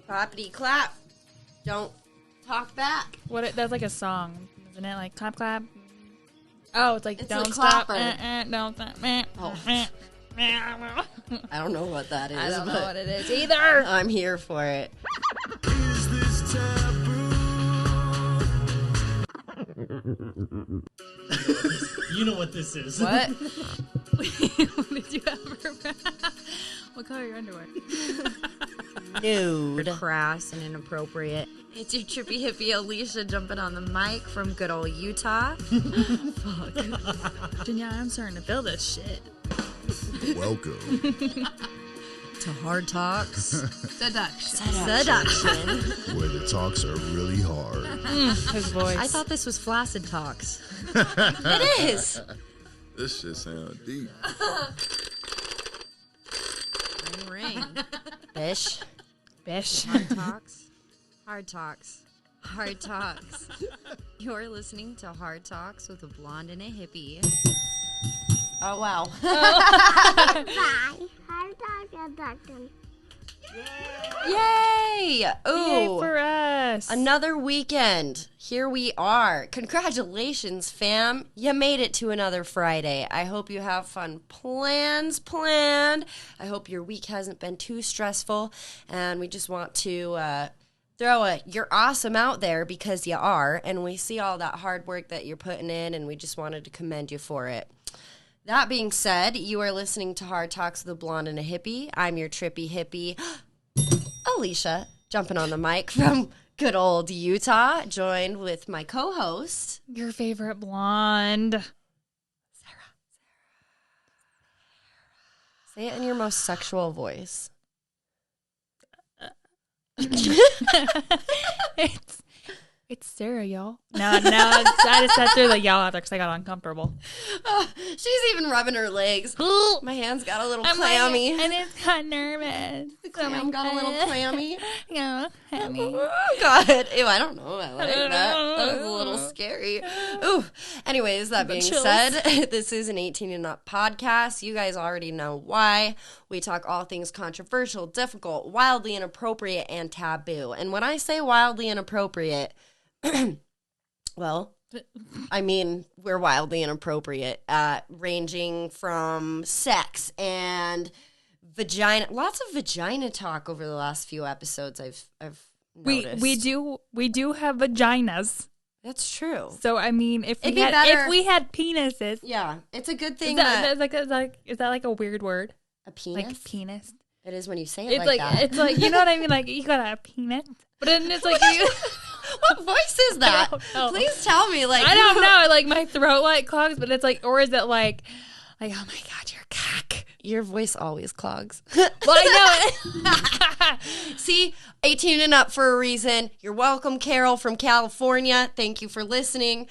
Clappity clap. Don't talk back. That's like a song, isn't it? Like clap clap. Oh, it's like It's don't a stop. clapper. Don't stop. Oh. I don't know what that is. I don't know but what it is either. I'm here for it. Is this taboo? You know what this is. What? What did you ever? What color are your underwear? Nude. Crass and inappropriate. It's your trippy hippie Alicia jumping on the mic from good old Utah. Fuck. Danielle, I'm starting to feel this shit. Welcome. To Hard Talks. Seduction. Where the talks are really hard. His voice. I thought this was Flaccid Talks. It is. This shit sound deep. Ring. Bish. Bish. Hard Talks. Hard Talks. Hard Talks. You're listening to Hard Talks with a blonde and a hippie. Oh, wow. Bye. Hard talk abduction. Yay! Ooh. Yay for us. Another weekend. Here we are. Congratulations, fam. You made it to another Friday. I hope you have fun plans planned. I hope your week hasn't been too stressful. And we just want to throw a you're awesome out there because you are. And we see all that hard work that you're putting in, and we just wanted to commend you for it. That being said, you are listening to Hard Talks with a Blonde and a Hippie. I'm your trippy hippie, Alicia, jumping on the mic from good old Utah, joined with my co-host. Your favorite blonde. Sarah. Say it in your most sexual voice. It's Sarah, y'all. No, I just sat through the y'all out there because I got uncomfortable. She's even rubbing her legs. My hand's got a little I'm clammy. and it's got nervous. The clam got a little clammy. Yeah, clammy. Oh, God. Ew, I don't know. I like that. That was a little scary. Ooh. Anyways, that being said, this is an 18 and up podcast. You guys already know why. We talk all things controversial, difficult, wildly inappropriate, and taboo. And when I say wildly inappropriate, well, I mean, we're wildly inappropriate, ranging from sex and vagina. Lots of vagina talk over the last few episodes. I've noticed. We do have vaginas. That's true. So I mean, if It'd we be had better- penises, Yeah, it's a good thing is that that like a weird word? a penis. Like penis. It is when you say it It's like that. it's like, you know what I mean? Like you got a penis, but then it's like you, What voice is that? I don't know. Please tell me. Like I don't know. Like my throat like clogs, but it's like, or is it like oh my god, you're cock. Your voice always clogs. Well, I know. See, 18 and up for a reason. You're welcome, Carol from California. Thank you for listening.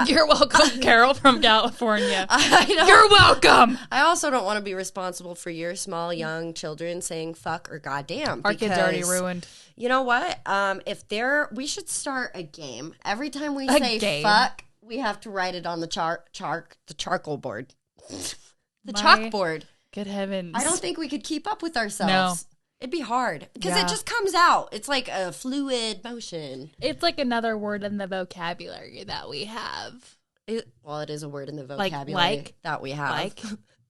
You're welcome, Carol from California. I You're welcome. I also don't want to be responsible for your small young children saying fuck or goddamn. Our kids already because ruined. You know what? We should start a game. Every time we A say game? fuck, we have to write it on the charcoal board. The My- chalkboard. Good heavens. I don't think we could keep up with ourselves. No. It'd be hard because Yeah. it just comes out. It's like a fluid motion. It's like another word in the vocabulary that we have. It is a word in the Like- vocabulary that we have.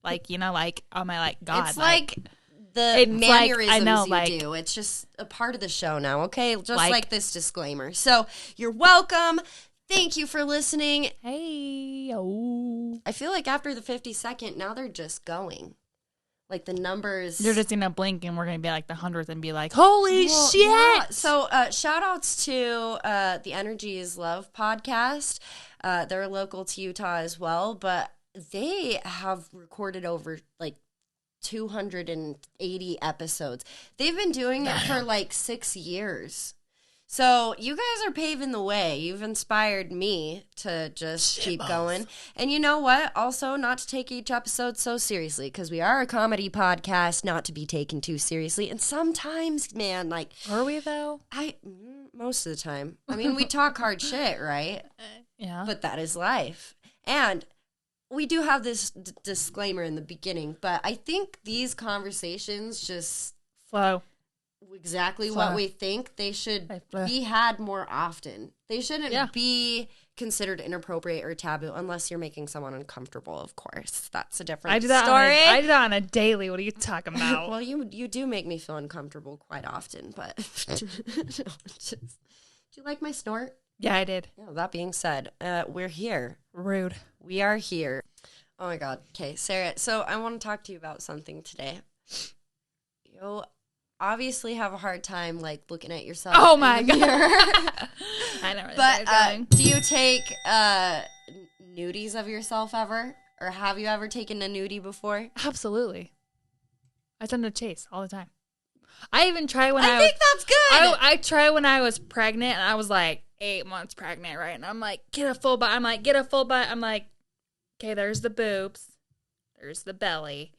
Like you know, like oh my like God. It's like the It's like- mannerisms I know, you like- do. It's just a part of the show now, okay? Just Like- like this disclaimer. So you're welcome. Thank you for listening. hey, oh. I feel like after the 52nd, now they're just going. Like the numbers. You're just gonna blink and we're gonna be like the 100th and be like, holy Well, shit! yeah. So shout outs to the Energy is Love podcast. They're local to Utah as well, but they have recorded over like 280 episodes. They've been doing it for like 6 years. So you guys are paving the way. You've inspired me to just keep going. And you know what? Also, not to take each episode so seriously, because we are a comedy podcast, not to be taken too seriously. And sometimes, man, like, Are we though? most of the time. I mean, we talk hard shit, right? Yeah. But that is life. And we do have this disclaimer in the beginning, but I think these conversations just Flow. exactly what we think. They should be had more often. They shouldn't be considered inappropriate or taboo unless you're making someone uncomfortable, of course. That's a different story. I do that on a daily. What are you talking about? Well, you do make me feel uncomfortable quite often, but do you like my snort? Yeah, I did. Yeah, that being said, we're here. Rude. We are here. Oh my God. Okay, Sarah. So I want to talk to you about something today. You obviously have a hard time like looking at yourself. Oh my God. I know where but do you take nudies of yourself ever? Or have you ever taken a nudie before? Absolutely. I send a chase all the time. I even try when I think that's good. I try when I was pregnant, and I was like 8 months pregnant, right? And I'm like, get a full butt. I'm like, okay, there's the boobs, there's the belly.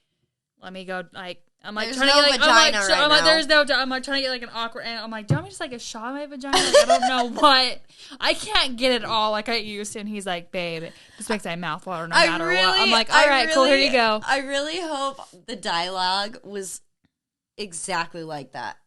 Let me go. Like, I'm like there's trying no to get like, vagina I'm like, now. there's no. I'm like trying to get like an awkward. And I'm like, do you want me to just like a shot of my vagina? Like, I don't know what. I can't get it all like I used to. And he's like, babe, this makes my mouth water no matter what. I'm like, all right, cool. Here you go. I really hope the dialogue was exactly like that.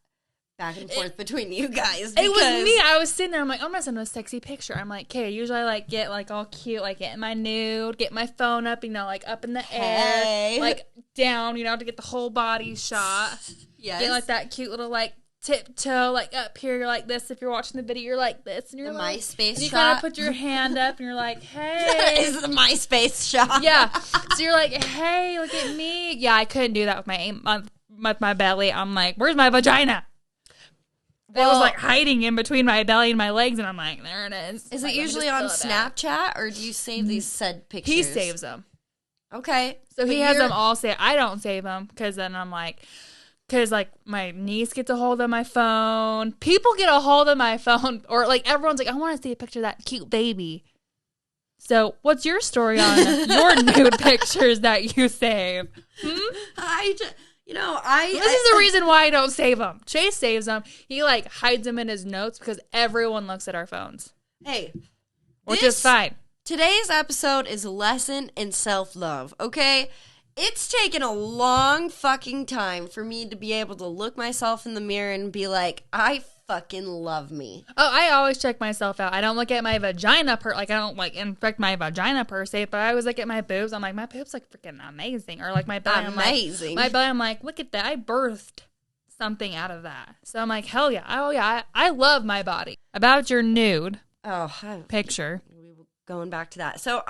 Back and forth between you guys. It was me. I was sitting there. I'm like, I'm gonna send a sexy picture. I'm like, okay, usually I like get like all cute, like get my nude, get my phone up, like up in the air, like down, to get the whole body shot. Yes. Get like that cute little like tiptoe, like up here. You're like this. If you're watching the video, you're like this, and you're the like MySpace and you shot. kind of put your hand up, and you're like, hey, that is the MySpace shot. Yeah. So you're like, hey, look at me. Yeah, I couldn't do that with my belly. I'm like, where's my vagina? It was like hiding in between my belly and my legs, and I'm like, there it is. Is it usually on Snapchat, or do you save these said pictures? He saves them. Okay. So he has them all saved. I don't save them, because then I'm like, like my niece gets a hold of my phone. People get a hold of my phone, or like everyone's like, I want to see a picture of that cute baby. So what's your story on your nude pictures that you save? This is the reason why I don't save them. Chase saves them. He like hides them in his notes because everyone looks at our phones. Hey, which is fine. Today's episode is a lesson in self-love, okay? It's taken a long fucking time for me to be able to look myself in the mirror and be like, I fucking love me. Oh, I always check myself out. I don't look at my vagina I don't like inspect my vagina per se, but I always look at my boobs. I'm like, my boobs look freaking amazing. Or like my belly. Amazing. I'm like, look at that. I birthed something out of that. So I'm like, hell yeah. Oh yeah. I love my body. About your nude picture. We were going back to that. So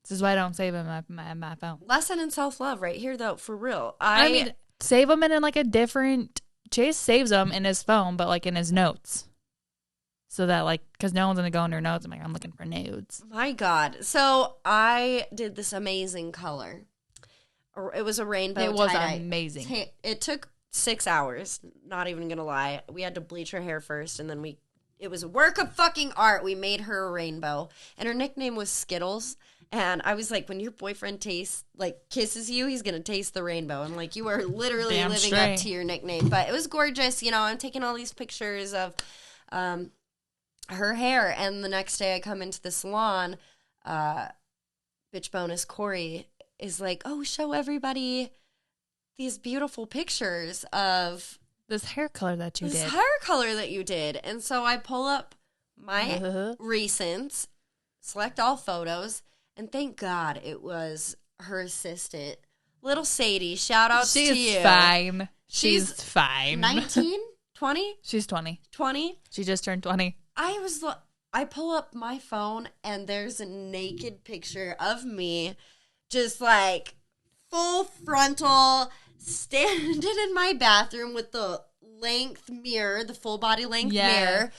this is why I don't save them on my phone. Lesson in self-love right here though, for real. I mean, save them in like a different... Chase saves them in his phone, but like in his notes. So that like, because no one's going to go in their notes. I'm like, I'm looking for nudes. My God. So I did this amazing color. It was a rainbow It was tie-dye. amazing. It took 6 hours. Not even going to lie. We had to bleach her hair first, and then it was a work of fucking art. We made her a rainbow. And her nickname was Skittles. And I was like, when your boyfriend kisses you, he's going to taste the rainbow. I'm like, you are literally living up to your nickname. But it was gorgeous. I'm taking all these pictures of her hair. And the next day I come into the salon, bitch bonus Corey is like, oh, show everybody these beautiful pictures of this hair color that you did. And so I pull up my recents, select all photos. And thank God it was her assistant, little Sadie. Shout out to you. She's fine. 19? 20? She's 20. 20? She just turned 20. I pull up my phone and there's a naked picture of me, just like full frontal, standing in my bathroom with the mirror, the full body length mirror.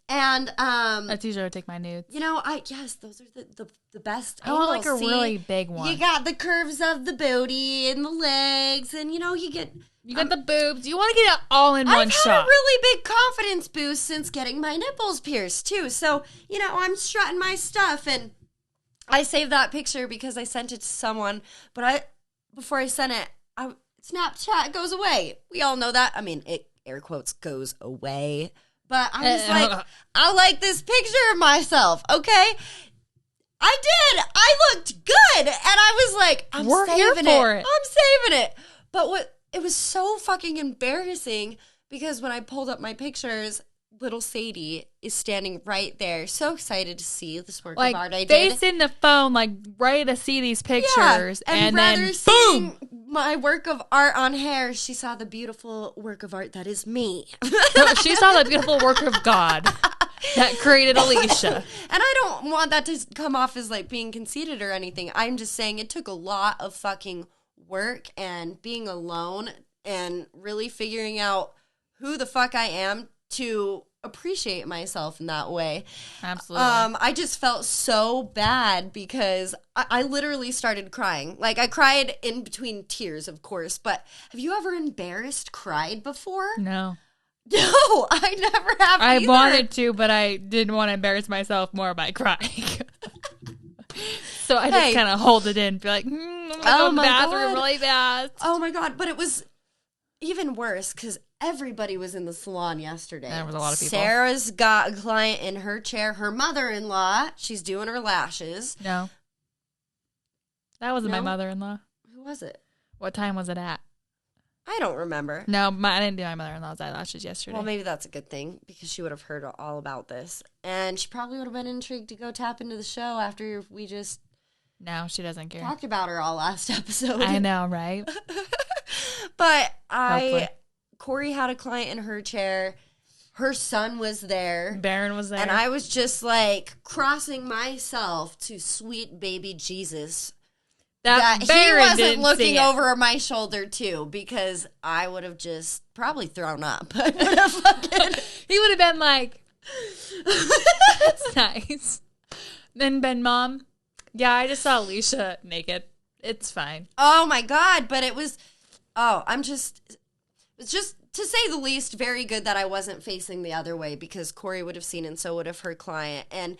And that's usually where I take my nudes. Those are the best. I want like a really big one. You got the curves of the booty and the legs, and you get the boobs. You want to get it all in one shot. I've had a really big confidence boost since getting my nipples pierced too. So I'm strutting my stuff, and I saved that picture because I sent it to someone. But before I sent it, Snapchat goes away. We all know that. I mean, it air quotes goes away. But I was like, I like this picture of myself, okay? I did. I looked good. And I was like, I'm saving it. I'm saving it. But what it was so fucking embarrassing because when I pulled up my pictures, little Sadie is standing right there, so excited to see this work of art I did. Facing the phone, like ready to see these pictures, and then rather boom. seeing my work of art on hair, she saw the beautiful work of art that is me. No, she saw the beautiful work of God that created Alicia. And I don't want that to come off as like being conceited or anything. I'm just saying it took a lot of fucking work and being alone and really figuring out who the fuck I am to appreciate myself in that way. Absolutely. I just felt so bad because I literally started crying. Like, I cried in between tears, of course, but have you ever embarrassed cried before? No. No, I never have I either. wanted to, but I didn't want to embarrass myself more by crying. So I just kind of hold it in, be like, I'm going to go to the bathroom really fast. Oh my God, but it was even worse because everybody was in the salon yesterday. There was a lot of people. Sarah's got a client in her chair. Her mother-in-law, she's doing her lashes. No. That wasn't my No? mother-in-law. Who was it? What time was it at? I don't remember. No, I didn't do my mother-in-law's eyelashes yesterday. Well, maybe that's a good thing because she would have heard all about this. And she probably would have been intrigued to go tap into the show after we just No, she doesn't care. talked about her all last episode. I know, right? But Hopefully. Corey had a client in her chair. Her son was there. Baron was there. And I was just like crossing myself to sweet baby Jesus. That he Baron wasn't didn't see looking it. over my shoulder too, because I would have just probably thrown up. I would have fucking... He would have been like, that's nice. Then been, Mom, yeah, I just saw Alicia naked. It's fine. Oh my God, but it was, it's just, to say the least, very good that I wasn't facing the other way because Corey would have seen and so would have her client. And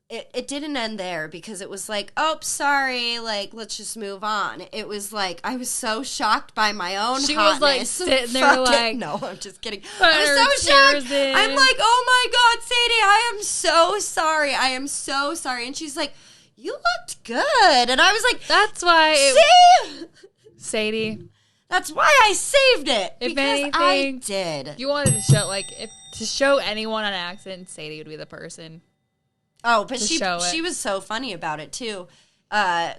it didn't end there because it was like, oh, sorry, like, let's just move on. It was like, I was so shocked by my own She was, like, hotness. sitting there Fucking- like- No, I'm just kidding. Put I was her so shocked. tears in. I'm like, oh my God, Sadie, I am so sorry. I am so sorry. And she's like, you looked good. And I was like, That's why see? Sadie, That's why I saved it. If Because I anything, did. you wanted to show, like, if to show anyone on accident, Sadie would be the person. Oh, but to she show it. was so funny about it too.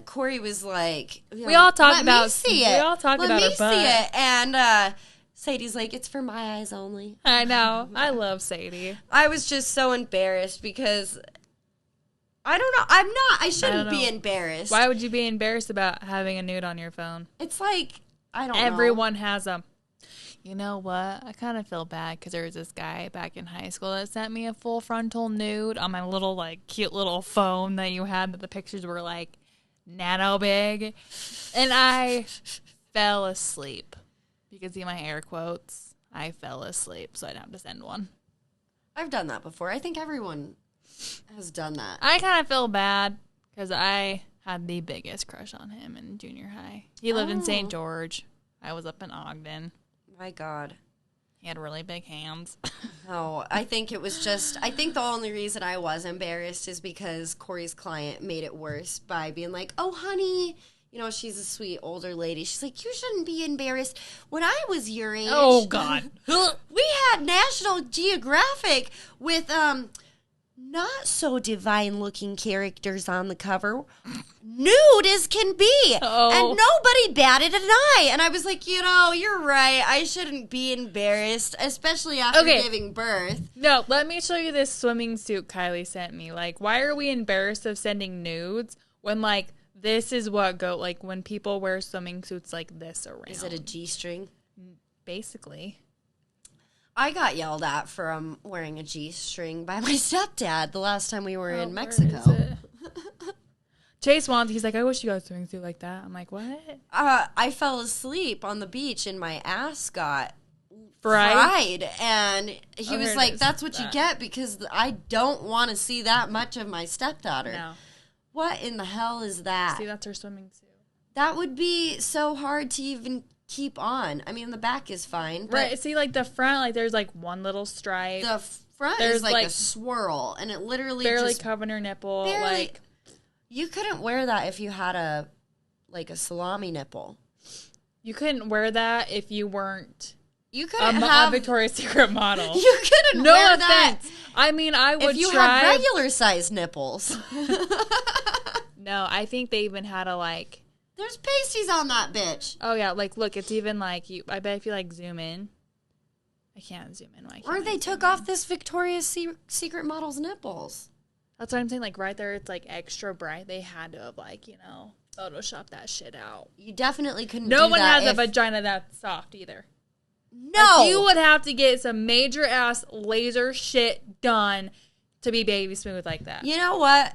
Corey was like, We all talk "Let about- me see we it. all talk Let about me her butt." see it." And Sadie's like, "It's for my eyes only." I know. I love Sadie. I was just so embarrassed because I don't know. I'm not. I shouldn't don't be know. embarrassed. Why would you be embarrassed about having a nude on your phone? It's like I don't know. Everyone has them. You know what? I kind of feel bad because there was this guy back in high school that sent me a full frontal nude on my little, like, cute little phone that you had, that the pictures were, like, nano big. And I fell asleep. You can see my air quotes. I fell asleep, so I didn't have to send one. I've done that before. I think everyone has done that. I kind of feel bad because I had the biggest crush on him in junior high. He lived in St. George. I was up in Ogden. My God. He had really big hands. No, I think it was just, I think the only reason I was embarrassed is because Corey's client made it worse by being like, oh, honey, you know, she's a sweet older lady. She's like, you shouldn't be embarrassed. When I was your age. Oh, God. We had National Geographic with, not so divine looking characters on the cover. Nude as can be. Oh. And nobody batted an eye. And I was like, you know, you're right. I shouldn't be embarrassed, especially after Okay. giving birth. No, let me show you this swimming suit Kylie sent me. Like, why are we embarrassed of sending nudes when, like, this is what like, when people wear swimming suits like this around? Is it a G-string? Basically. I got yelled at for wearing a G-string by my stepdad the last time we were in Where Mexico. is it? Chase wants, he's like, I wish you got a swimming suit like that. I'm like, what? I fell asleep on the beach and my ass got Fried? fried. And he Oh, was here it like, is. that's what you That. get because I don't want to see that much of my stepdaughter. No. What in the hell is that? See, that's her swimming suit. That would be so hard to even keep on. I mean, the back is fine. But Right. See, like, the front, like, there's, like, one little stripe. the front There's, is like a like, swirl. And it literally barely just... covering her nipple. barely- Like, You couldn't wear that if you had a salami nipple. You couldn't wear that if you weren't You a couldn't have Victoria's Secret model. You couldn't No wear offense. that I mean, I would if you try. had regular size nipples. No, I think they even had a like. There's pasties on that bitch. Oh yeah, like look, it's even like you. I bet if you like zoom in, I can't zoom in. Why Or can't I they zoom took in? off this Victoria's Secret model's nipples. That's what I'm saying. Like right there, it's like extra bright. They had to have like Photoshop that shit out. You definitely couldn't. No do one that has a if- vagina that's soft either. No, Like, you would have to get some major ass laser shit done to be baby smooth like that. You know what?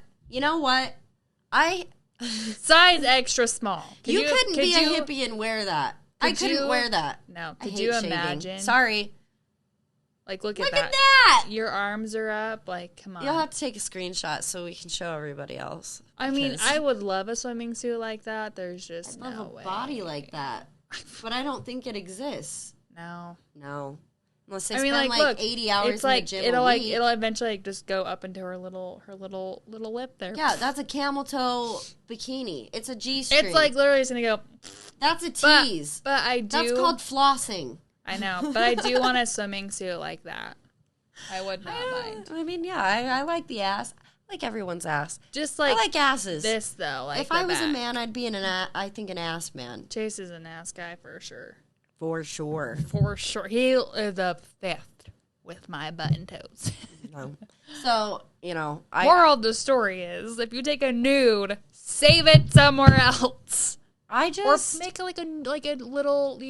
Size extra small. Could You couldn't be a you- hippie and wear that. I could couldn't you- wear that. No. I Could hate you shaving. imagine? Sorry. Like look Look at that. at that. Your arms are up. Like come on. You'll have to take a screenshot so we can show everybody else. I mean, because I would love a swimming suit like that. There's just I love no a way. body like that, but I don't think it exists. No. No, unless they I mean, spend like, like look, 80 hours it's like in the gym it'll a like week. it'll eventually like just go up into her little lip there. Yeah, that's a camel toe bikini. It's a G-string. It's like literally just gonna go. that's a But, tease. but I do. That's called flossing. I know, but I do want a swimming suit like that. I would not mind. I mean, yeah, I like the ass. I like everyone's ass. Just I like like asses. this though. Like if the I was a back. man, I'd be an I think an ass man Chase is an ass guy for sure. for sure. For sure, he is obsessed with my button toes. No. So I Moral of the story is, if you take a nude, save it somewhere else, or just make like a little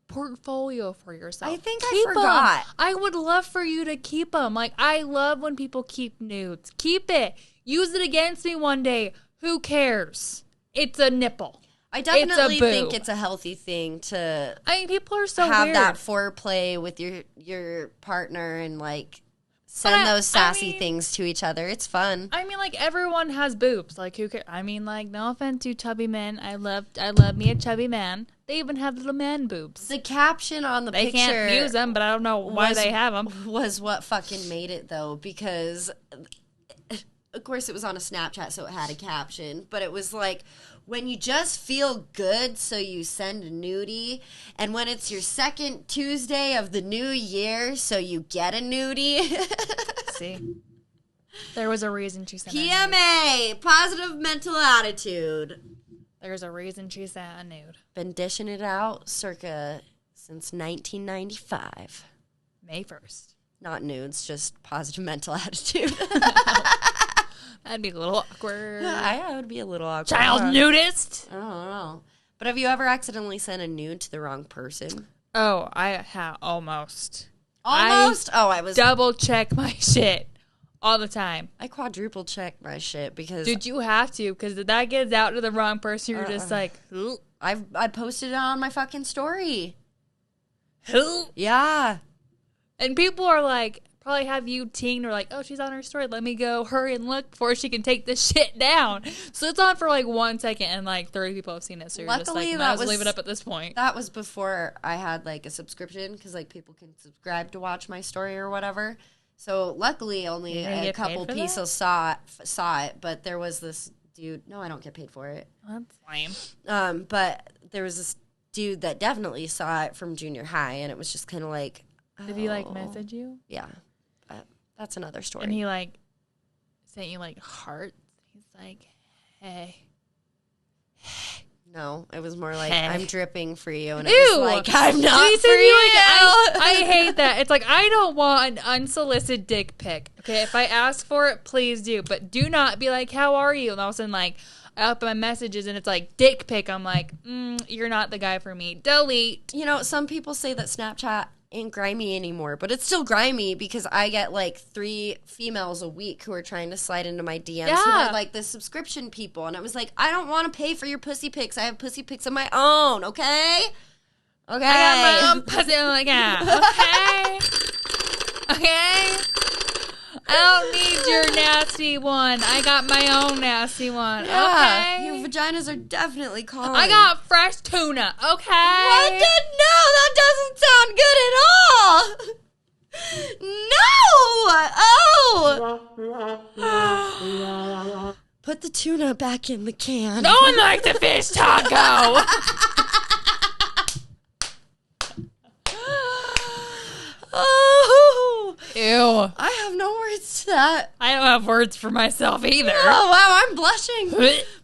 portfolio for yourself. I think I Keep 'em. forgot. I would love for you to keep them. Like I love when people keep nudes. Keep it. Use it against me one day. Who cares? It's a nipple. I definitely boob. think it's a healthy thing to I mean, people are so have weird. that foreplay with your partner and like send I- those sassy I mean- things to each other. It's fun. I mean, like everyone has boobs. Like who cares? I mean, like no offense to chubby men. I love me a chubby man. They even have little man boobs. The caption on the They picture can't use them, but I don't know why was- they have them. was what fucking made it though, because of course it was on a Snapchat, so it had a caption, but it was like, when you just feel good, so you send a nudie, and when it's your second Tuesday of the new year, so you get a nudie. See, there was a reason she sent a nude. PMA, positive mental attitude. There's a reason she sent a nude. Been dishing it out since 1995. May 1st. Not nudes, just positive mental attitude. That'd be a little awkward. I would be a little awkward. Child huh? nudist. I don't know. But have you ever accidentally sent a nude to the wrong person? Oh, I have almost. Almost? I was... Double check my shit all the time. I quadruple checked my shit because Dude, you have to, because if that gets out to the wrong person, you're just like, who? I posted it on my fucking story. Who? Yeah. And people are like, probably have you tinged or like, oh, she's on her story. Let me go hurry and look before she can take this shit down. So it's on for like 1 second and like 30 people have seen it. So you're just Luckily, like, that might as well was- leave it up at this point. That was before I had like a subscription because like people can subscribe to watch my story or whatever. So luckily only You're gonna a get paid couple for people saw it, but there was this dude. No, I don't get paid for it. That's lame. But there was this dude that definitely saw it from junior high, and it was just kind of like, Did he like oh. message you? Yeah, that's another story. And he like sent you like hearts. He's like, hey. No, it was more like, Hey. I'm dripping for you, and it Ew! was like, I'm Did not he for send you. like, I hate that. It's like, I don't want an unsolicited dick pic. Okay, if I ask for it, please do. But do not be like, how are you? And all of a sudden, like, I open my messages and it's like, dick pic. I'm like, you're not the guy for me. Delete. You know, some people say that Snapchat ain't grimy anymore, but it's still grimy because I get like 3 females a week who are trying to slide into my DMs who Yeah. are like the subscription people, and I was like, I don't want to pay for your pussy pics. I have pussy pics of my own, okay? Okay. I got my own pussy. I'm like, yeah, okay. Okay. I don't need your nasty one. I got my own nasty one. Yeah, Okay. your vaginas are definitely calling. I got fresh tuna. Okay. What? No, that doesn't sound good at all. No! Oh! Put the tuna back in the can. No one likes a fish taco. that? I don't have words for myself either. Oh, wow, I'm blushing.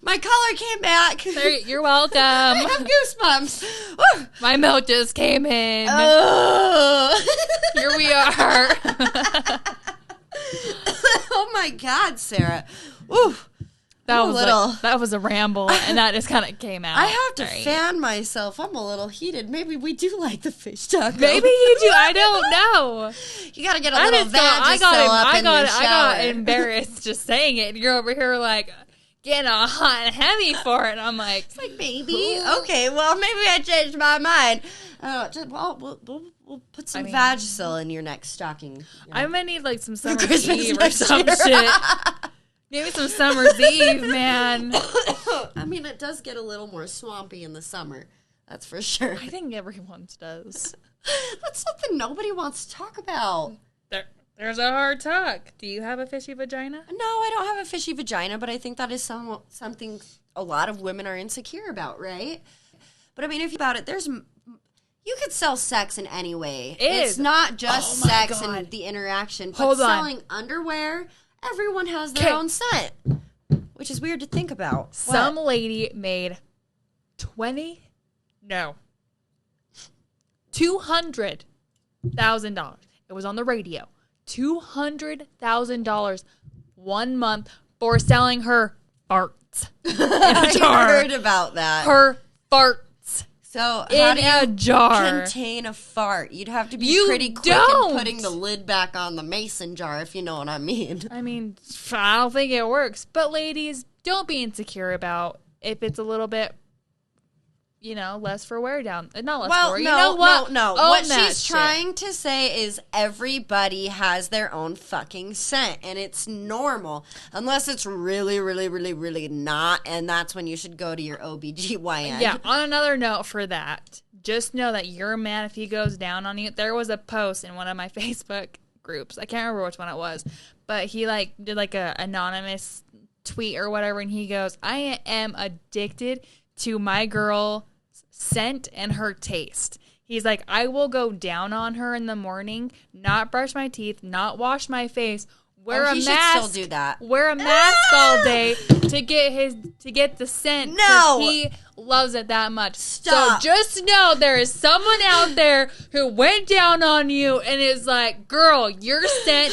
My color came back. You're welcome. I have goosebumps. Woo. My milk just came in. Oh. Here we are. Oh my God, Sarah. Ooh. That was a ramble, and that just kind of came out. I have to Right. fan myself. I'm a little heated. Maybe we do like the fish taco. Maybe you do. I don't know. You got to get a little Vagisil up in your shower. I got embarrassed just saying it. You're over here like getting all hot and heavy for it. I'm like, It's like, baby. Okay, well, maybe I changed my mind. We'll put some Vagisil in your next stocking. You know. I'm gonna need like some summer's Christmas Eve or next some year. shit. Give me some summer's Eve, man. I mean, it does get a little more swampy in the summer. That's for sure. I think everyone's does. That's something nobody wants to talk about. There's a hard talk. Do you have a fishy vagina? No, I don't have a fishy vagina, but I think that is something a lot of women are insecure about, right? But I mean, if you about it, you could sell sex in any way. It's not just sex and the interaction, but selling underwear. Everyone has their own scent, which is weird to think about. Some lady made $200,000. It was on the radio. $200,000 1 month for selling her farts. I heard about that. Her farts. So how in do a you jar. contain a fart? You'd have to be You pretty quick don't. in putting the lid back on the mason jar, if you know what I mean. I mean, I don't think it works. But ladies, don't be insecure about if it's a little bit, less for wear down. Not less for. You know what? No. Own What that she's shit. trying to say is everybody has their own fucking scent, and it's normal. Unless it's really, really, really, really not, and that's when you should go to your OBGYN. Yeah, on another note for that, just know that your man, if he goes down on you, there was a post in one of my Facebook groups. I can't remember which one it was, but he did a anonymous tweet or whatever, and he goes, I am addicted to my girl scent and her taste. He's like, I will go down on her in the morning, not brush my teeth, not wash my face, wear a he mask, should still do that. wear a mask all day to get the scent. No. 'cause he loves it that much. Stop. So just know there is someone out there who went down on you and is like, girl, your scent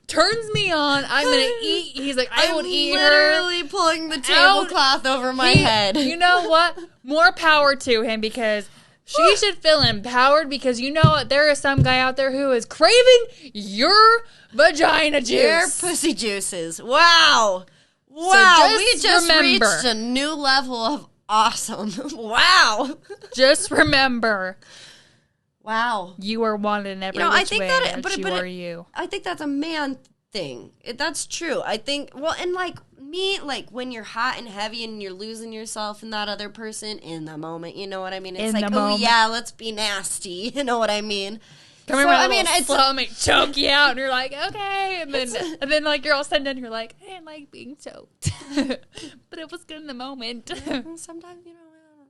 turns me on. I'm gonna eat. He's like, I would eat her. Literally pulling the tablecloth over my head. You know what? More power to him, because she should feel empowered, because you know what? There is some guy out there who is craving your vagina juice. Your pussy juices. Wow. We just remember. reached a new level of awesome. Wow. Just remember, Wow. you are wanted in every I which think way that, that you are you. I think that's a man thing. That's true. I think, and me, when you're hot and heavy and you're losing yourself in that other person in the moment, you know what I mean? It's In like, the oh moment. yeah, let's be nasty. You know what I mean? Come here, So, my I mean, little it's stomach choke you out, and you're like, okay, and then you're all sitting down, and you're like, I didn't like being choked, but it was good in the moment. sometimes,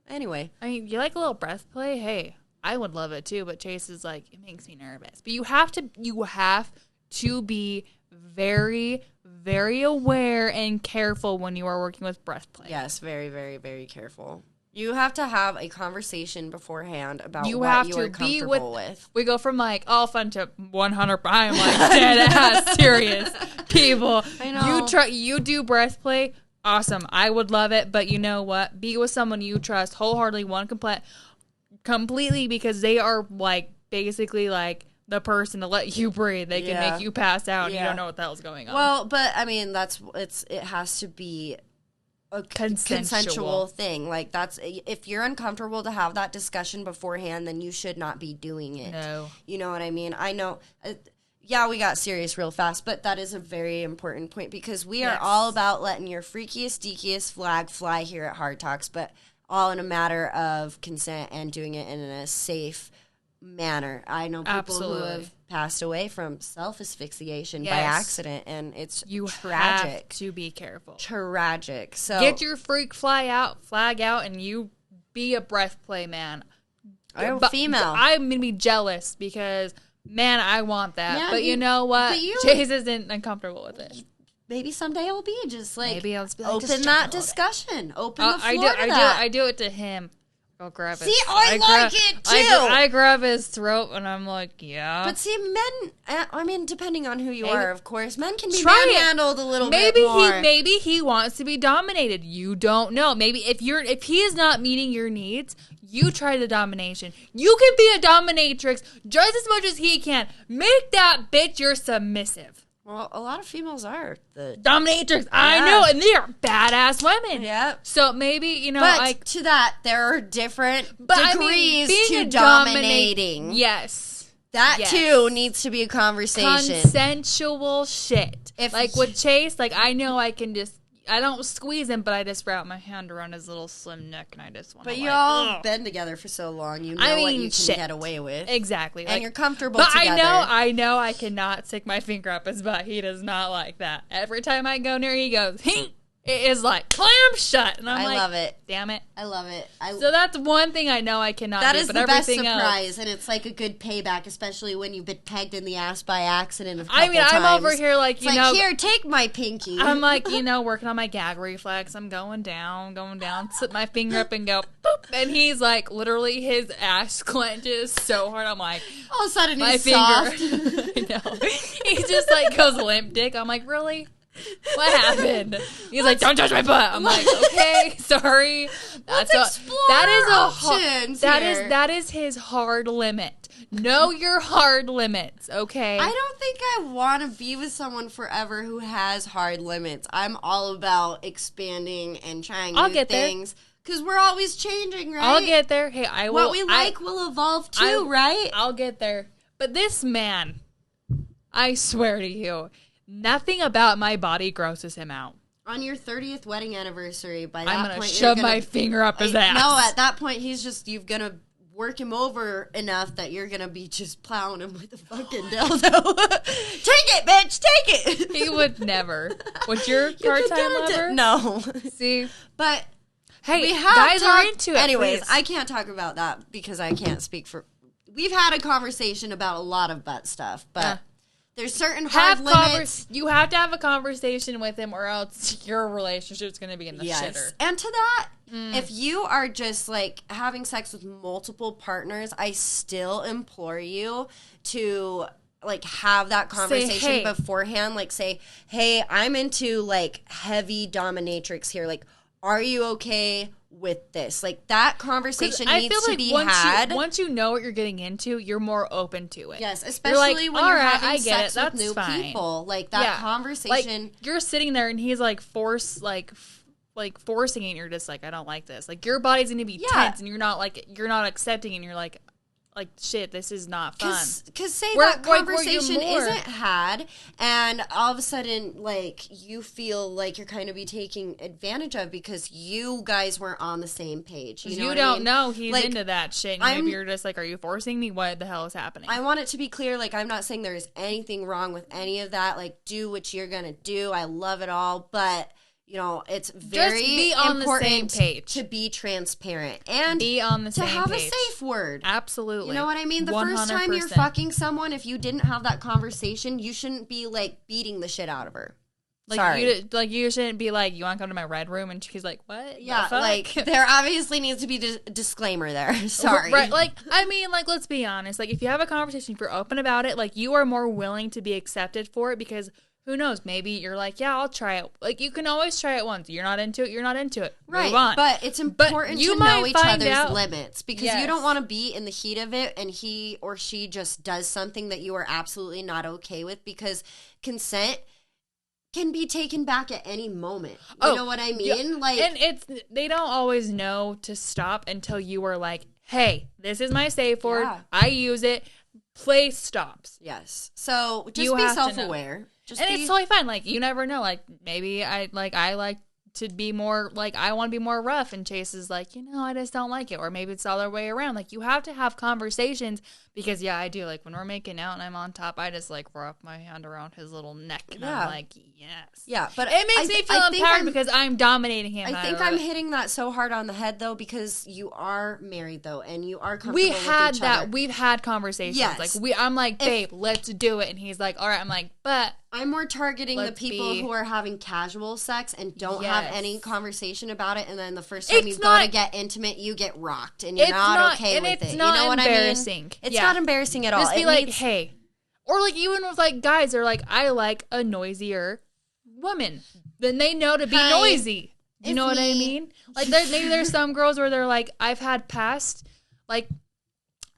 anyway. I mean, you like a little breath play? Hey, I would love it too, but Chase is like, it makes me nervous. But you have to be very, very aware and careful when you are working with breath play. Yes, very, very, very careful. You have to have a conversation beforehand about You what have you to are be comfortable with. We go from all fun to 100. I'm dead ass serious people. I know. You do breath play. Awesome. I would love it. But you know what? Be with someone you trust wholeheartedly, completely, because they are basically the person to let you breathe. They can make you pass out and you don't know what the hell's going on. Well, but I mean, it has to be a consensual thing. That's, if you're uncomfortable to have that discussion beforehand, then you should not be doing it. No. You know what I mean? I know. We got serious real fast, but that is a very important point, because we are all about letting your freakiest, deakiest flag fly here at Hard Talks, but all in a matter of consent and doing it in a safe manner. I know people who have passed away from self-asphyxiation by accident, and it's tragic. Have to be careful. Tragic. So get your freak flag out, and you be a breath play man. I'm But female. I'm gonna be jealous because man, I want that. Yeah, but you know what? but you- Chase isn't uncomfortable with it. Maybe someday it'll be just like, Maybe I'll just be like, open just that check it out. discussion. Open the floor to I that. do it to him. I'll grab it. See, I like it too. I grab his throat and I'm like, yeah. But see, men, I mean, depending on who you Maybe- are, of course, men can be Try it. manhandled a little maybe bit more. maybe he wants to be dominated. You don't know. Maybe if he is not meeting your needs, you try the domination. You can be a dominatrix just as much as he can. Make that bitch your submissive. Well, a lot of females are the Dominatrix. I Yeah. know, and they are badass women. yeah. So maybe, you know, But like to that, there are different I degrees mean, being to a dominating. Yes. That Yes. too needs to be a conversation. Consensual shit. If- Like with Chase, like I know I can just, I don't squeeze him, but I just wrap my hand around his little slim neck and I just want to. But like, y'all ugh. have been together for so long, you know I what mean, you can shit. get away with. Exactly. And Like, you're comfortable but together. I know I cannot stick my finger up his butt. He does not like that. Every time I go near, he goes, "Hink." It is like clam shut, and I'm I like, love it. damn it. I love it. So that's one thing I know I cannot That do. is but the best everything surprise, else, and it's like a good payback, especially when you've been pegged in the ass by accident a couple I mean, I'm times. over here like, It's you like, know, here, take my pinky. I'm like, you know, working on my gag reflex. I'm going down, slip my finger up and go, boop. And he's like, literally, his ass clenches so hard. I'm like, all of a sudden my he's finger. soft. I know. He just like goes limp dick. I'm like, really? What happened? He's like, don't touch my butt. I'm like, okay, sorry. Let's explore options here. That is his hard limit. Know your hard limits, okay? I don't think I want to be with someone forever who has hard limits. I'm all about expanding and trying I'll new get there. things because we're always changing, right? I'll get there. Hey, I will. What we like will evolve too, right? I'll get there. But this man, I swear to you, nothing about my body grosses him out. On your 30th wedding anniversary, by that I'm gonna point, shove you're gonna, my finger up his ass. No, at that point, you're gonna work him over enough that you're gonna be just plowing him with a fucking dildo. Take it, bitch, take it. He would never. What's your part-time lover? No. See, But hey, we have guys are talked- into it. Anyways, please. I can't talk about that because I can't speak for. We've had a conversation about a lot of butt stuff, but there's certain hard limits. You have to have a conversation with him, or else your relationship's going to be in the shitter. And to that, if you are just like having sex with multiple partners, I still implore you to like have that conversation hey. beforehand. Like say, hey, I'm into like heavy dominatrix here. Like, are you okay with this? Like that conversation needs to be had. Once you know what you're getting into, you're more open to it. Yes, You're especially like, when all you're right, having I get sex it. with That's new fine. people. Like that Yeah. conversation. Like, you're sitting there and he's like forcing it, and you're just like, I don't like this. Like your body's gonna be tense, and you're not accepting, and you're like shit, this is not fun. Because say Where- that like, where conversation you're more- isn't had, and all of a sudden, like, you feel like you're kind of be taking advantage of because you guys weren't on the same page. You know what I don't mean? know he's Like, into that shit. And maybe you're just like, are you forcing me? What the hell is happening? I want it to be clear, like, I'm not saying there's anything wrong with any of that. Like, do what you're going to do. I love it all. But, you know, it's very be on the important same page. to be transparent and Be on the to same have page. a safe word. Absolutely. You know what I mean? The first time you're 100%. fucking someone, if you didn't have that conversation, you shouldn't be like beating the shit out of her. Like, Sorry. you shouldn't be like, you want to come to my red room? And she's like, what? Yeah, The fuck? like there obviously needs to be a disclaimer there. Sorry. Right, like, I mean, like, let's be honest. Like, if you have a conversation, if you're open about it, like, you are more willing to be accepted for it because who knows? Maybe you're like, yeah, I'll try it. Like, you can always try it once. You're not into it. You're not into it. Right, Move on. but it's important you to might know each find other's out- limits because Yes. you don't want to be in the heat of it and he or she just does something that you are absolutely not okay with because consent can be taken back at any moment. You know what I mean? Yeah, Like, and they don't always know to stop until you are like, hey, this is my safe word. Yeah. I use it. Play stops. yes. So just You be have to know. self-aware. Just And be, it's totally fine. Like, you never know. Like, maybe I like to be more like, I want to be more rough, and Chase is like, I just don't like it. Or maybe it's the other way around. Like, you have to have conversations, because I do, like, when we're making out and I'm on top, I just like wrap my hand around his little neck, and I'm like, yes. Yeah, but it makes me feel empowered because I'm dominating him. I think I'm hitting that so hard on the head, though, because you are married, though, and you are comfortable with each other. We've had conversations. Yes. Like, I'm like, babe, let's do it. And he's like, all right. I'm like, but I'm more targeting the people who are having casual sex and don't have any conversation about it, and then the first time you go to get intimate, you get rocked, and you're not okay with it. You know what I mean? It's not embarrassing at all. Just be like, hey. Or like, even with like guys, they're like, I like a noisier woman. Then they know to be noisy. You know what I mean? Like, maybe there's some girls where they're like, I've had past like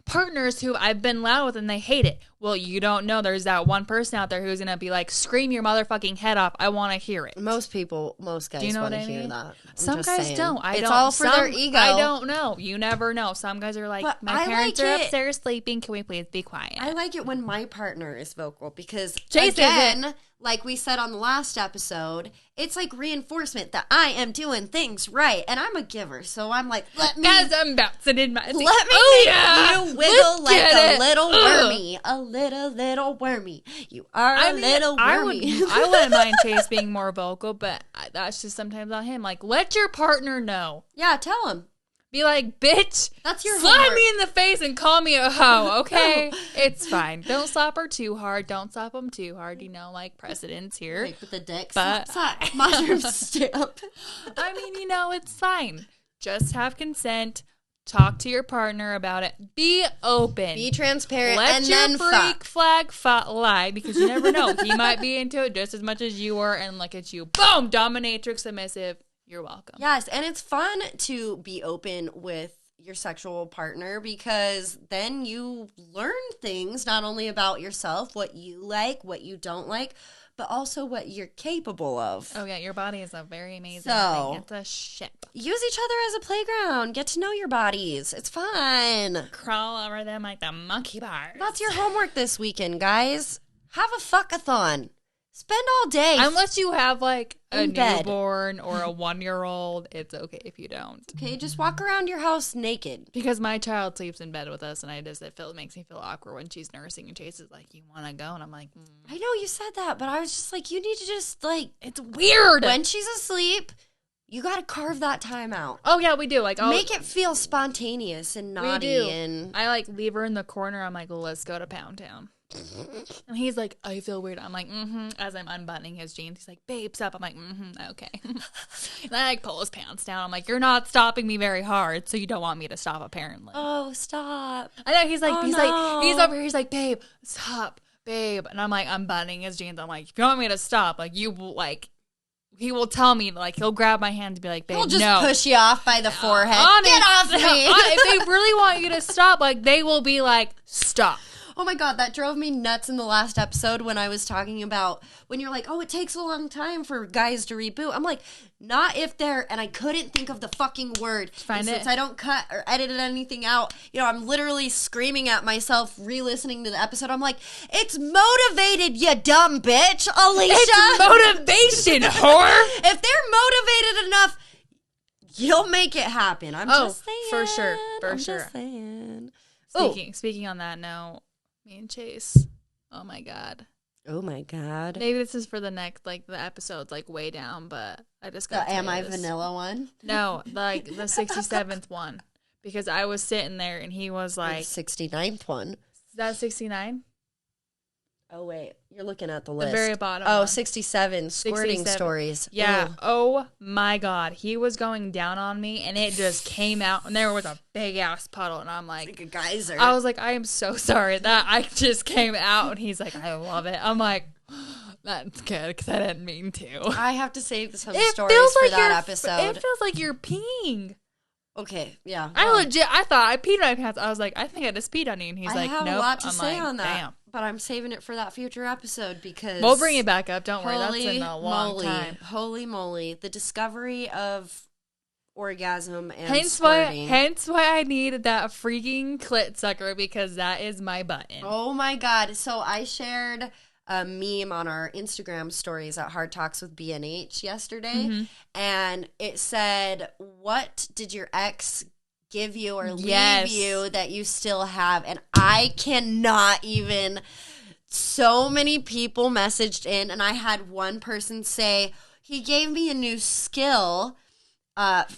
partners who I've been loud with and they hate it. Well, you don't know. There's that one person out there who's going to be like, scream your motherfucking head off. I want to hear it. Most guys want to hear that. Some guys don't. It's all for their ego. I don't know. You never know. Some guys are like, my parents are upstairs sleeping. Can we please be quiet? I like it when my partner is vocal because, Jason, again, like we said on the last episode, it's like reinforcement that I am doing things right, and I'm a giver, so I'm like, let me I'm bouncing in my let me make you wiggle like a little wormy, a little wormy. You are a little wormy. I wouldn't mind Chase being more vocal, but that's just sometimes on him. Like, let your partner know. Yeah, tell him. Be like, bitch, that's your slap homework. me in the face and call me a hoe, okay? It's fine. Don't slap her too hard. Don't slap him too hard. Like precedents here. Like with the dick. But slap. Mushroom stamp. I mean, it's fine. Just have consent. Talk to your partner about it. Be open. Be transparent. Let and your then freak flag lie, because you never know. He might be into it just as much as you are, and look at you. Boom! Dominatrix, submissive. You're welcome. Yes, and it's fun to be open with your sexual partner because then you learn things not only about yourself, what you like, what you don't like, but also what you're capable of. Oh, yeah, your body is a very amazing thing. It's a ship. Use each other as a playground. Get to know your bodies. It's fun. Crawl over them like the monkey bars. That's your homework this weekend, guys. Have a fuck-a-thon. Spend all day. Unless you have like a bed. newborn or a 1-year-old, it's okay if you don't. Okay, just walk around your house naked. Because my child sleeps in bed with us, and it makes me feel awkward when she's nursing and Chase is like, "You want to go?" And I'm like, I know you said that, but I was just like, you need to just like, it's weird. When she's asleep, you got to carve that time out. Oh yeah, we do. Like, make it feel spontaneous and naughty. We do. And I like leave her in the corner. I'm like, let's go to Pound Town. And he's like, I feel weird. I'm like, as I'm unbuttoning his jeans. He's like, babe, stop. I'm like, okay. And I like pull his pants down. I'm like, you're not stopping me very hard, so you don't want me to stop, apparently. Oh, stop. I know, he's like, he's over here, he's like, babe, stop, babe. And I'm like, unbuttoning his jeans. I'm like, if you want me to stop, like, you will, like, he will tell me, like, he'll grab my hand and be like, babe, he'll just push you off by the forehead. Get off me. If they really want you to stop, like, they will be like, stop. Oh my God, that drove me nuts in the last episode when I was talking about when you're like, oh, it takes a long time for guys to reboot. I'm like, not if they're, and I couldn't think of the fucking word. Since I don't cut or edit anything out, I'm literally screaming at myself, re-listening to the episode. I'm like, it's motivated, you dumb bitch, Alicia. It's motivation, whore. If they're motivated enough, you'll make it happen. I'm just saying. For sure. Just saying. Speaking on that note, me and Chase. Oh my God. Maybe this is for the next, like, the episode's like way down, but I just got the Am I Vanilla one? No, like the 67th one. Because I was sitting there and he was like, the 69th one. Is that 69? Oh, wait. You're looking at the list. The very bottom. Oh, 67. Squirting 67. stories. Yeah. Ooh. Oh, my God. He was going down on me, and it just came out, and there was a big-ass puddle, and I'm like a geyser. I was like, I am so sorry that I just came out, and he's like, I love it. I'm like, that's good, because I didn't mean to. I have to save some stories for that episode. It feels like you're peeing. Okay, yeah. I thought I peed my pants. I was like, I think I just peed on you. And he's like, nope. I have a lot to say on that. Damn. But I'm saving it for that future episode because... We'll bring it back up. Don't worry. That's in a long time. Holy moly. The discovery of orgasm and hence squirting. Hence why I need that freaking clit sucker, because that is my button. Oh my God. So I shared a meme on our Instagram stories at Hard Talks with BNH yesterday, Mm-hmm. and it said, "What did your ex give you or Yes. leave you that you still have?" And I cannot even. So many people messaged in, and I had one person say, "He gave me a new skill."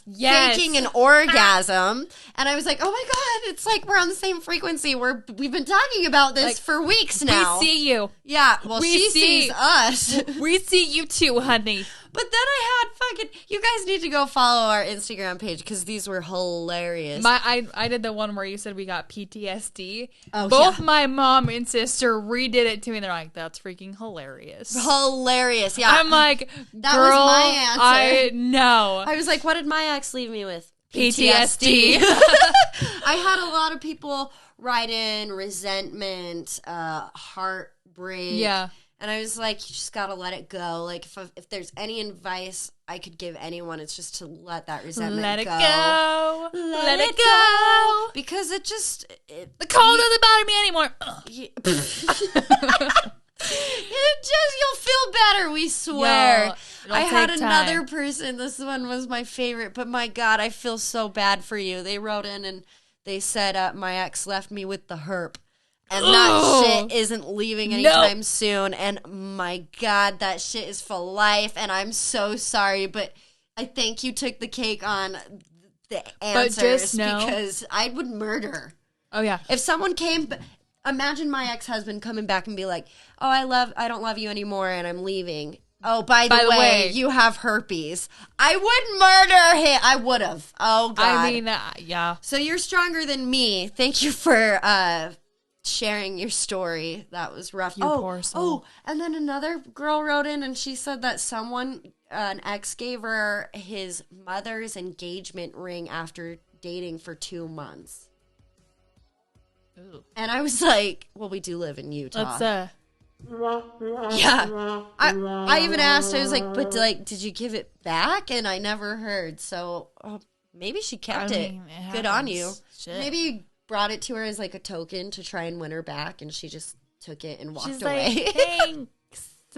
Yes. Faking an orgasm, and I was like, "Oh my god, it's like we're on the same frequency. We've been talking about this Like, for weeks now." We see you. Yeah, well, we she see- sees us. We see you too, honey. But then I had fucking. You guys need to go follow our Instagram page because these were hilarious. I did the one where you said we got PTSD. Oh, Both yeah. my mom and sister redid it to me. They're like, "That's freaking hilarious." Hilarious, yeah. I'm like, That girl, was my answer. I know. I was like, "What did my ex leave me with?" PTSD. I had a lot of people write in resentment, heartbreak. Yeah. And I was like, you just got to let it go. Like, if there's any advice I could give anyone, it's just to let that resentment Let it go. go. Let it go. Because it just... The cold doesn't bother me anymore. You'll feel better, we swear. Yo, it'll I had take another time. person, this one was my favorite, but my God, I feel so bad for you. They wrote in and they said, my ex left me with the herp. And that shit isn't leaving anytime soon. And my God, that shit is for life. And I'm so sorry, but I think you took the cake on the answers just know- because I would murder. Oh, yeah. If someone came, imagine my ex-husband coming back and be like, "Oh, I don't love you anymore and I'm leaving. Oh, by the way, you have herpes." I would murder him. I would have. Oh, God. I mean, yeah. So you're stronger than me. Thank you for sharing your story. That was rough. You poor soul. Oh, and then another girl wrote in and she said that an ex gave her his mother's engagement ring after dating for 2 months. Ooh. And I was like, well, we do live in Utah. Let's, yeah. I even asked, I was like, but like, did you give it back? And I never heard. So maybe she kept I it. mean, it Good on happens. you. Shit. Maybe you brought it to her as like a token to try and win her back. And she just took it and walked she's away. like, thanks.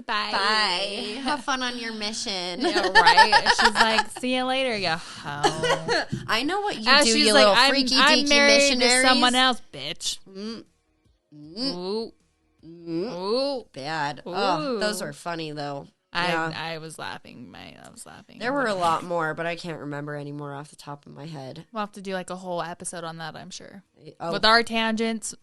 Bye. Bye. Have fun on your mission. Yeah, right. She's like, see you later, you hoe. I know what you And do, she's you like, little I'm freaky deaky married missionaries. to someone else, bitch. Ooh. Ooh. Bad. Ooh. Oh, those are funny though. Yeah. I was laughing. I was laughing. There were a lot more, but I can't remember anymore off the top of my head. We'll have to do like a whole episode on that, I'm sure. Oh, With our tangents.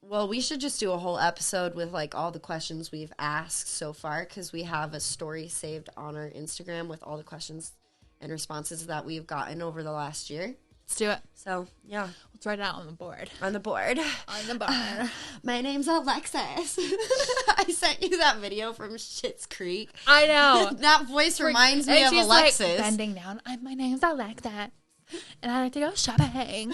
well, we should just do a whole episode with like all the questions we've asked so far because we have a story saved on our Instagram with all the questions and responses that we've gotten over the last year. Let's do it. So, yeah, Let's write it out on the board. on the board. On the board. My name's Alexis. I sent you that video from Schitt's Creek. I know. That voice reminds me And of she's Alexis. like bending down. My name's Alexa, and I like to go shopping.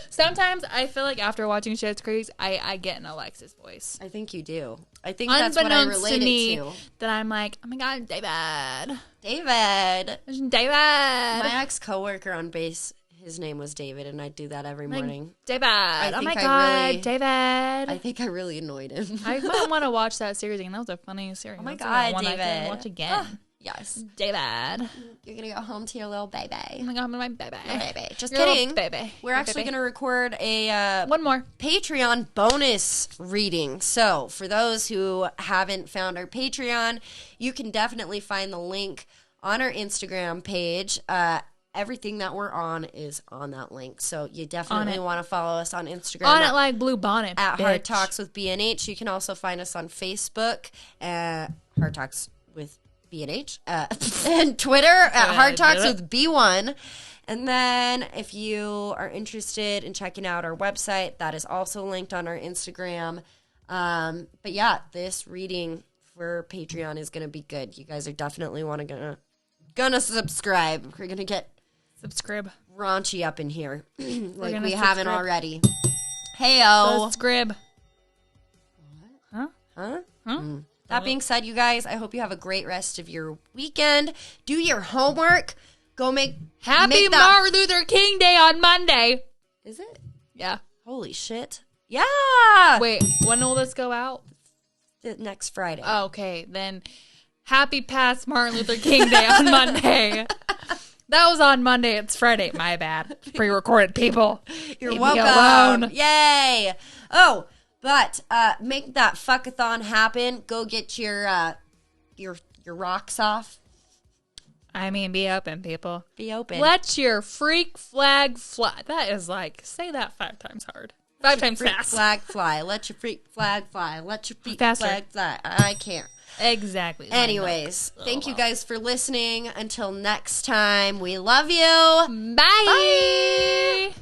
Sometimes I feel like after watching Schitt's Creek, I get an Alexis voice. I think you do. I think that's what I Unbeknownst relate to me, it to. that I'm like, oh my God, David. David. David. My ex-coworker on base, his name was David, and I'd do that every morning. David. Oh my think I God, really- David. I think I really annoyed him. I might want to watch that series again. That was a funny series. Oh my That's like God, one I can David. watch again. Yes. David. You're going to go home to your little baby. Oh my God, my baby. Baby. Just Your little kidding. baby. We're Your actually baby. going to record a One more. Patreon bonus reading. So, for those who haven't found our Patreon, you can definitely find the link on our Instagram page. Everything that we're on is on that link. So, you definitely want to follow us on Instagram. On it like Blue Bonnet. At bitch. Hard Talks with BNH. You can also find us on Facebook at Hard Talks with BNH. And Twitter at Hard Talks with B1. And then if you are interested in checking out our website, that is also linked on our Instagram. But yeah, this reading for Patreon is going to be good. You guys are definitely gonna subscribe. We're going to get Subscribe. raunchy up in here like gonna we haven't subscribe. already. Hey-o. Subscribe. Huh? Huh? Huh? That being said, you guys, I hope you have a great rest of your weekend. Do your homework. Go make Happy Martin Luther King Day on Monday. Is it? Yeah. Holy shit. Yeah. Wait, when will this go out? next Friday. Okay, then happy past Martin Luther King Day on Monday. That was on Monday. It's Friday. My bad. Pre-recorded, people. You're Leave me welcome. alone. Yay. Oh, but make that fuckathon happen. Go get your rocks off. I mean, be open, people. Be open. Let your freak flag fly. That is like, say that 5 times hard. 5 times freak fast. flag fly. Let your freak flag fly. Let your freak Faster. flag fly. I can't. Exactly. Anyways, thank you guys for listening. Until next time, we love you. Bye. Bye.